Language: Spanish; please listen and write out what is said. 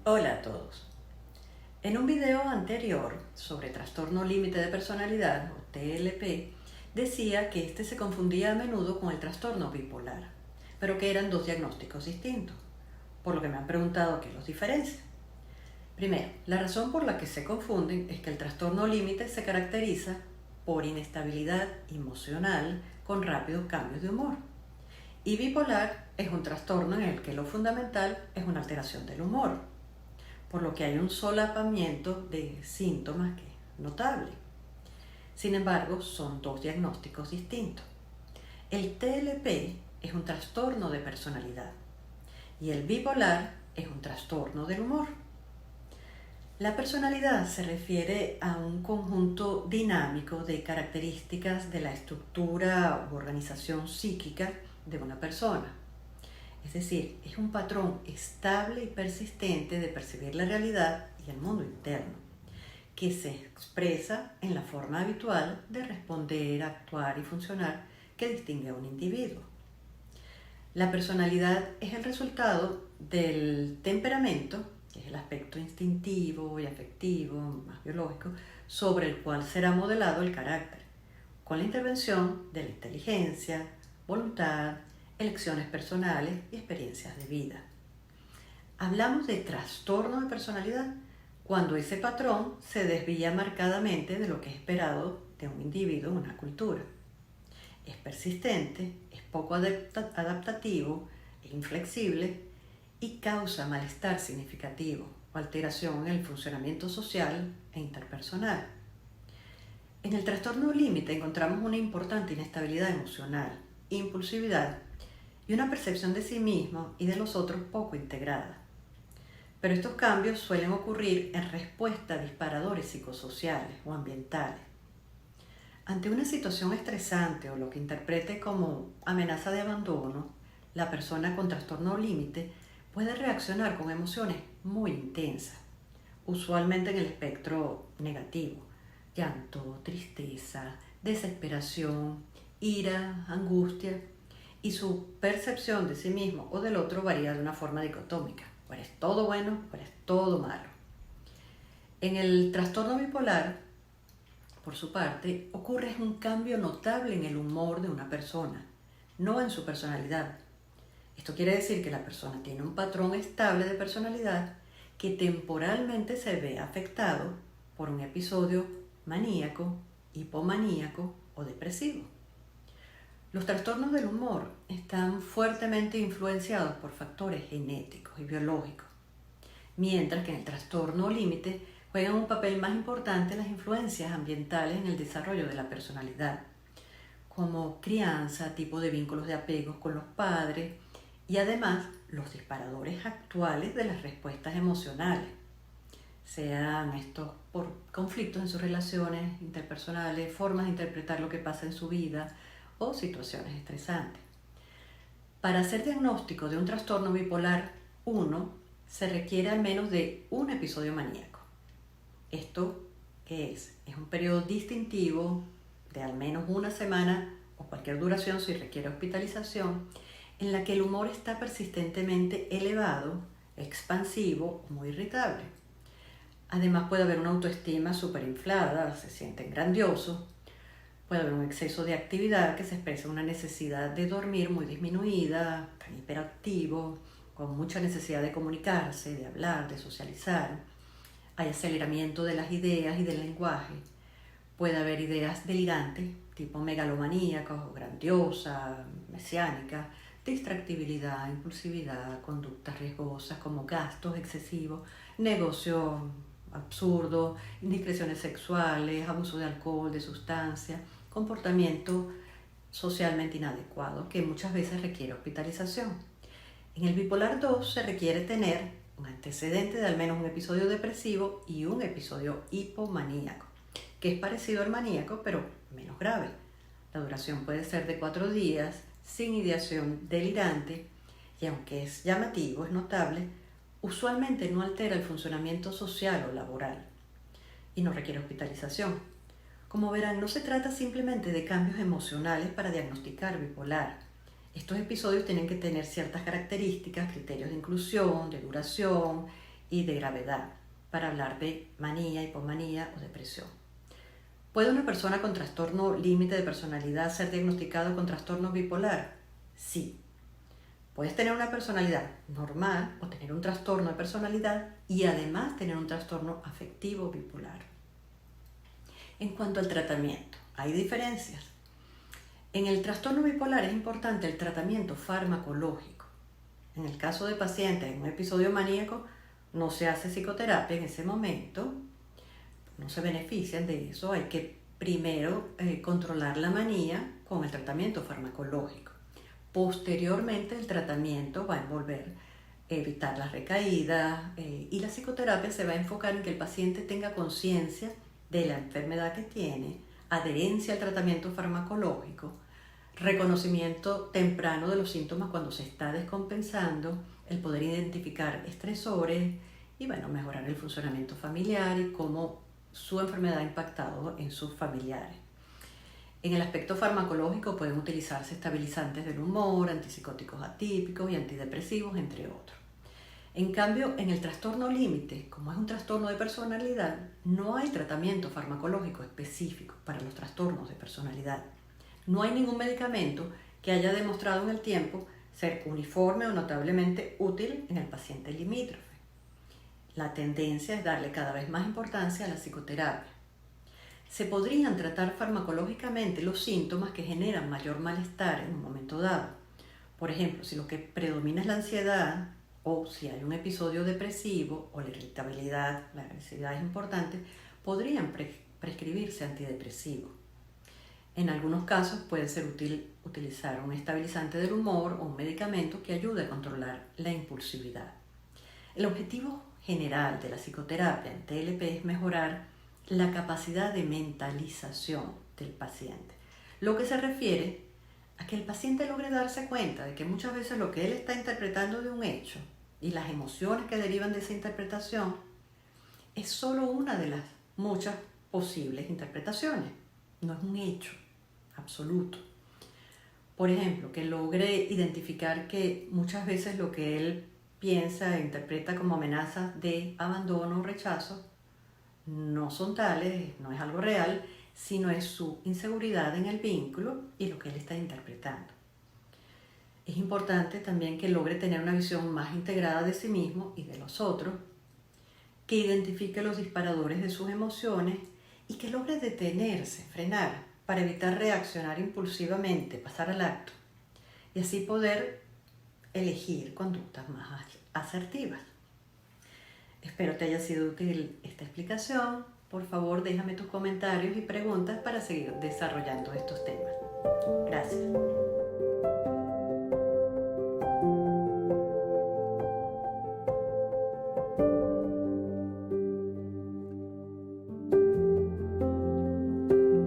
Hola a todos. En un video anterior sobre trastorno límite de personalidad o TLP, decía que este se confundía a menudo con el trastorno bipolar, pero que eran dos diagnósticos distintos, por lo que me han preguntado qué los diferencia. Primero, la razón por la que se confunden es que el trastorno límite se caracteriza por inestabilidad emocional con rápidos cambios de humor. Y bipolar es un trastorno en el que lo fundamental es una alteración del humor, por lo que hay un solapamiento de síntomas que es notable. Sin embargo, son dos diagnósticos distintos. El TLP es un trastorno de personalidad y el bipolar es un trastorno del humor. La personalidad se refiere a un conjunto dinámico de características de la estructura u organización psíquica de una persona. Es decir, es un patrón estable y persistente de percibir la realidad y el mundo interno, que se expresa en la forma habitual de responder, actuar y funcionar que distingue a un individuo. La personalidad es el resultado del temperamento, que es el aspecto instintivo y afectivo, más biológico, sobre el cual será modelado el carácter, con la intervención de la inteligencia, voluntad, elecciones personales y experiencias de vida. Hablamos de trastorno de personalidad cuando ese patrón se desvía marcadamente de lo que es esperado de un individuo en una cultura. Es persistente, es poco adaptativo, es inflexible y causa malestar significativo o alteración en el funcionamiento social e interpersonal. En el trastorno límite encontramos una importante inestabilidad emocional, impulsividad y una percepción de sí mismo y de los otros poco integrada. Pero estos cambios suelen ocurrir en respuesta a disparadores psicosociales o ambientales. Ante una situación estresante o lo que interprete como amenaza de abandono, la persona con trastorno límite puede reaccionar con emociones muy intensas, usualmente en el espectro negativo: llanto, tristeza, desesperación, ira, angustia, y su percepción de sí mismo o del otro varía de una forma dicotómica: o eres todo bueno o eres todo malo. En el trastorno bipolar, por su parte, ocurre un cambio notable en el humor de una persona, no en su personalidad. Esto quiere decir que la persona tiene un patrón estable de personalidad que temporalmente se ve afectado por un episodio maníaco, hipomaníaco o depresivo. Los trastornos del humor están fuertemente influenciados por factores genéticos y biológicos, mientras que en el trastorno límite juegan un papel más importante las influencias ambientales en el desarrollo de la personalidad, como crianza, tipo de vínculos de apego con los padres y además los disparadores actuales de las respuestas emocionales, sean estos por conflictos en sus relaciones interpersonales, formas de interpretar lo que pasa en su vida o situaciones estresantes. Para hacer diagnóstico de un trastorno bipolar 1 se requiere al menos de un episodio maníaco. ¿Esto qué es? Es un periodo distintivo de al menos una semana o cualquier duración si requiere hospitalización, en la que el humor está persistentemente elevado, expansivo o muy irritable. Además puede haber una autoestima superinflada, se sienten grandiosos. Puede haber un exceso de actividad que se expresa en una necesidad de dormir muy disminuida, tan hiperactivo, con mucha necesidad de comunicarse, de hablar, de socializar. Hay aceleramiento de las ideas y del lenguaje. Puede haber ideas delirantes, tipo megalomaníacas o grandiosas, mesiánicas, distractibilidad, impulsividad, conductas riesgosas como gastos excesivos, negocios absurdos, indiscreciones sexuales, abuso de alcohol, de sustancias, comportamiento socialmente inadecuado que muchas veces requiere hospitalización. En el bipolar 2 se requiere tener un antecedente de al menos un episodio depresivo y un episodio hipomaníaco, que es parecido al maníaco pero menos grave. La duración puede ser de 4 días, sin ideación delirante, y aunque es llamativo, es notable, usualmente no altera el funcionamiento social o laboral. y no requiere hospitalización. Como verán, no se trata simplemente de cambios emocionales para diagnosticar bipolar. Estos episodios tienen que tener ciertas características, criterios de inclusión, de duración y de gravedad para hablar de manía, hipomanía o depresión. ¿Puede una persona con trastorno límite de personalidad ser diagnosticado con trastorno bipolar? Sí. Puedes tener una personalidad normal o tener un trastorno de personalidad y además tener un trastorno afectivo bipolar. En cuanto al tratamiento, hay diferencias. En el trastorno bipolar es importante el tratamiento farmacológico. En el caso de pacientes en un episodio maníaco, no se hace psicoterapia en ese momento, no se benefician de eso, hay que primero controlar la manía con el tratamiento farmacológico. Posteriormente el tratamiento va a envolver evitar las recaídas y la psicoterapia se va a enfocar en que el paciente tenga conciencia de la enfermedad que tiene, adherencia al tratamiento farmacológico, reconocimiento temprano de los síntomas cuando se está descompensando, el poder identificar estresores y mejorar el funcionamiento familiar y cómo su enfermedad ha impactado en sus familiares. En el aspecto farmacológico pueden utilizarse estabilizantes del humor, antipsicóticos atípicos y antidepresivos, entre otros. En cambio, en el trastorno límite, como es un trastorno de personalidad, no hay tratamiento farmacológico específico para los trastornos de personalidad. No hay ningún medicamento que haya demostrado en el tiempo ser uniforme o notablemente útil en el paciente limítrofe. La tendencia es darle cada vez más importancia a la psicoterapia. Se podrían tratar farmacológicamente los síntomas que generan mayor malestar en un momento dado. Por ejemplo, si lo que predomina es la ansiedad o si hay un episodio depresivo o la irritabilidad, la agresividad es importante, podrían prescribirse antidepresivos. En algunos casos puede ser útil utilizar un estabilizante del humor o un medicamento que ayude a controlar la impulsividad. El objetivo general de la psicoterapia en TLP es mejorar la capacidad de mentalización del paciente, lo que se refiere a que el paciente logre darse cuenta de que muchas veces lo que él está interpretando de un hecho y las emociones que derivan de esa interpretación es solo una de las muchas posibles interpretaciones, no es un hecho absoluto. Por ejemplo, que logre identificar que muchas veces lo que él piensa e interpreta como amenazas de abandono o rechazo no son tales, no es algo real, sino es su inseguridad en el vínculo y lo que él está interpretando. Es importante también que logre tener una visión más integrada de sí mismo y de los otros, que identifique los disparadores de sus emociones y que logre detenerse, frenar, para evitar reaccionar impulsivamente, pasar al acto y así poder elegir conductas más asertivas. Espero te haya sido útil esta explicación. Por favor, déjame tus comentarios y preguntas para seguir desarrollando estos temas. Gracias.